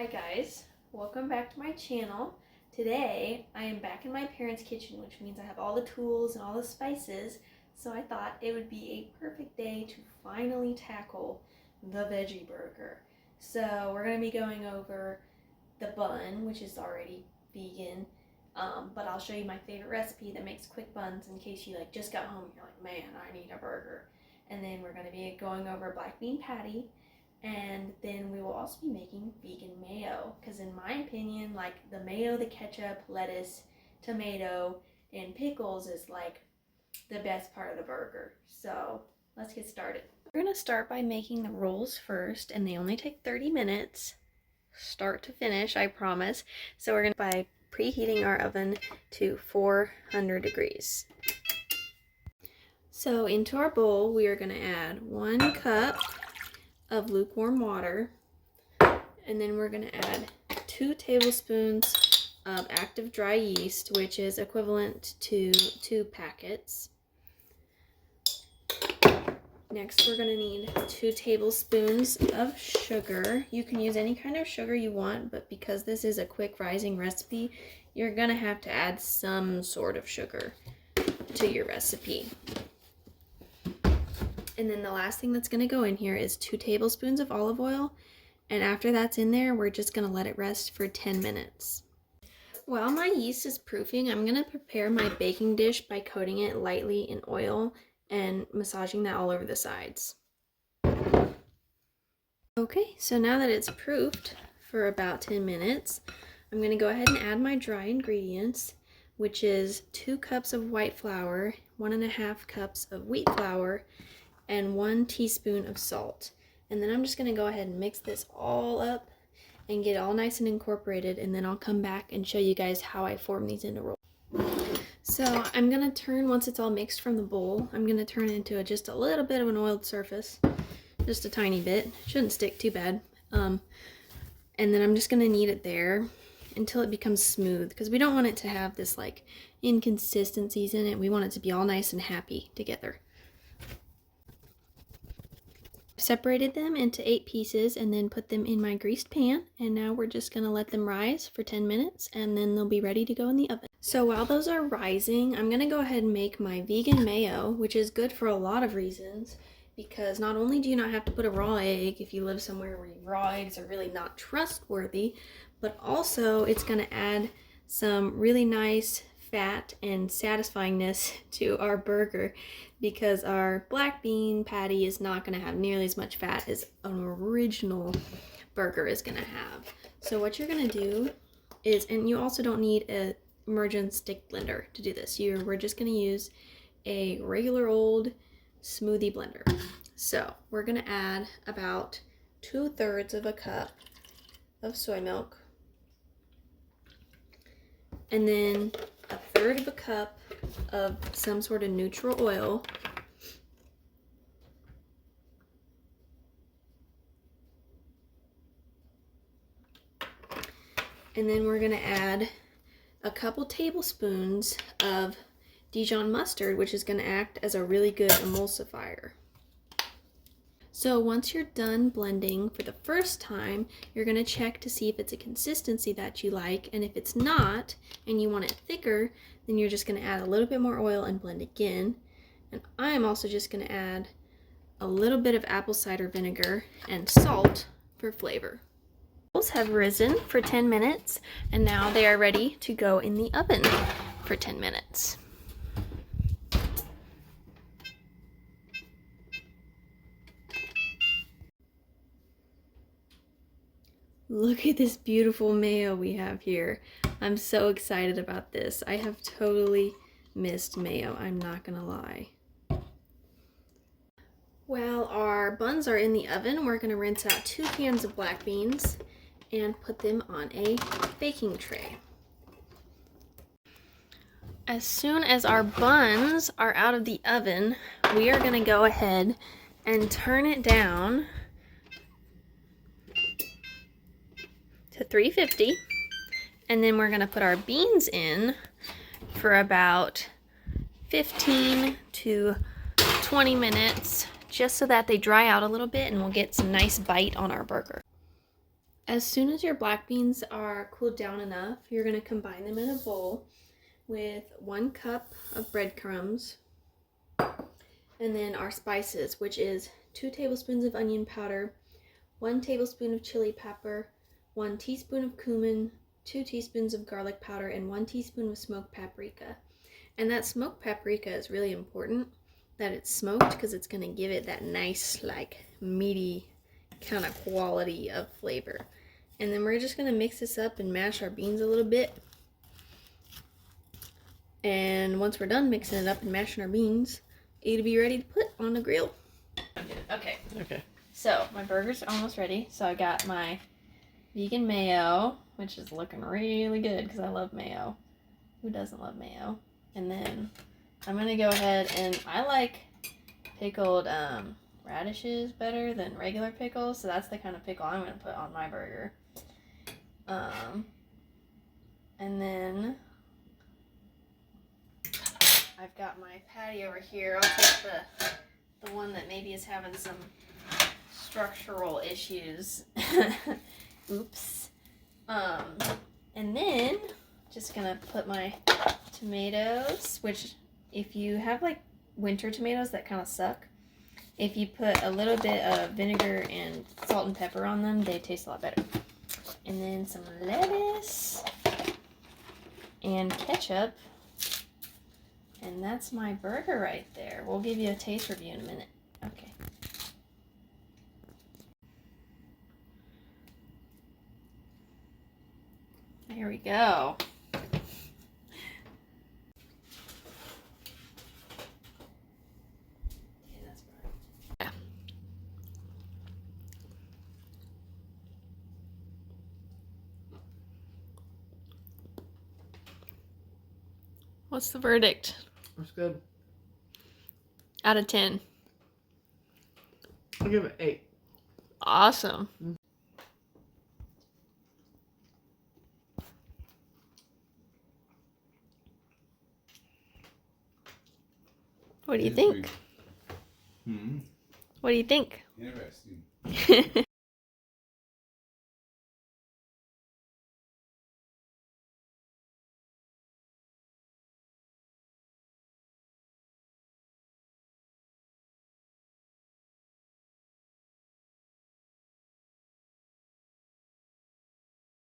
Hi guys, welcome back to my channel. Today I am back in my parents' kitchen, which means I have all the tools and all the spices, so I thought it would be a perfect day to finally tackle the veggie burger. So we're going to be going over the bun, which is already vegan, but I'll show you my favorite recipe that makes quick buns in case you just got home and you're like, man, I need a burger. And then we're going to be going over black bean patty. And then we will also be making vegan mayo, because in my opinion, the mayo, the ketchup, lettuce, tomato, and pickles is the best part of the burger. So let's get started. We're gonna start by making the rolls first, and they only take 30 minutes, start to finish, I promise. So we're gonna by preheating our oven to 400 degrees. So into our bowl, we are gonna add 1 cup of lukewarm water, and then we're going to add 2 tablespoons of active dry yeast, which is equivalent to 2 packets. Next, we're going to need 2 tablespoons of sugar. You can use any kind of sugar you want, but because this is a quick rising recipe, you're going to have to add some sort of sugar to your recipe. And then the last thing that's going to go in here is 2 tablespoons of olive oil. And after that's in there, we're just going to let it rest for 10 minutes. While my yeast is proofing, I'm going to prepare my baking dish by coating it lightly in oil and massaging that all over the sides. Okay, so now that it's proofed for about 10 minutes, I'm going to go ahead and add my dry ingredients, which is 2 cups of white flour, 1.5 cups of wheat flour, and 1 teaspoon of salt. And then I'm just going to go ahead and mix this all up and get it all nice and incorporated, and then I'll come back and show you guys how I form these into rolls. So I'm going to turn, once it's all mixed from the bowl, I'm going to turn it into just a little bit of an oiled surface, just a tiny bit. Shouldn't stick too bad. And then I'm just going to knead it there until it becomes smooth, because we don't want it to have this inconsistencies in it. We want it to be all nice and happy together. Separated them into 8 pieces and then put them in my greased pan, and now we're just going to let them rise for 10 minutes and then they'll be ready to go in the oven. So while those are rising, I'm going to go ahead and make my vegan mayo, which is good for a lot of reasons, because not only do you not have to put a raw egg if you live somewhere where raw eggs are really not trustworthy, but also it's going to add some really nice fat and satisfyingness to our burger, because our black bean patty is not going to have nearly as much fat as an original burger is going to have. So what you're going to do is, and you also don't need a immersion stick blender to do this. We're just going to use a regular old smoothie blender. So we're going to add about 2/3 of a cup of soy milk, and then 1/3 of a cup of some sort of neutral oil, and then we're going to add a couple tablespoons of Dijon mustard, which is going to act as a really good emulsifier. So once you're done blending for the first time, you're going to check to see if it's a consistency that you like, and if it's not and you want it thicker, then you're just going to add a little bit more oil and blend again. And I'm also just going to add a little bit of apple cider vinegar and salt for flavor. Rolls have risen for 10 minutes, and now they are ready to go in the oven for 10 minutes. Look at this beautiful mayo we have here. I'm so excited about this. I have totally missed mayo, I'm not gonna lie. While our buns are in the oven, we're gonna rinse out 2 cans of black beans and put them on a baking tray. As soon as our buns are out of the oven, we are gonna go ahead and turn it down to 350, and then we're going to put our beans in for about 15 to 20 minutes, just so that they dry out a little bit and we'll get some nice bite on our burger. As soon as your black beans are cooled down enough, you're going to combine them in a bowl with 1 cup of breadcrumbs, and then our spices, which is 2 tablespoons of onion powder, 1 tablespoon of chili pepper, 1 teaspoon of cumin, 2 teaspoons of garlic powder, and 1 teaspoon of smoked paprika. And that smoked paprika is really important that it's smoked because it's going to give it that nice, like, meaty kind of quality of flavor. And then we're just going to mix this up and mash our beans a little bit. And once we're done mixing it up and mashing our beans, it'll be ready to put on the grill. Okay. So my burger's almost ready. So I got my vegan mayo, which is looking really good because I love mayo. Who doesn't love mayo? And then I'm going to go ahead and I like pickled radishes better than regular pickles. So that's the kind of pickle I'm going to put on my burger. And then I've got my patty over here. I'll take the one that maybe is having some structural issues. Oops. And then just gonna put my tomatoes, which if you have like winter tomatoes that kind of suck, if you put a little bit of vinegar and salt and pepper on them, they taste a lot better. And then some lettuce and ketchup. And that's my burger right there. We'll give you a taste review in a minute. Okay. Here we go. What's the verdict? That's good. Out of 10. I'll give it 8. Awesome. What do you think? What do you think? Interesting.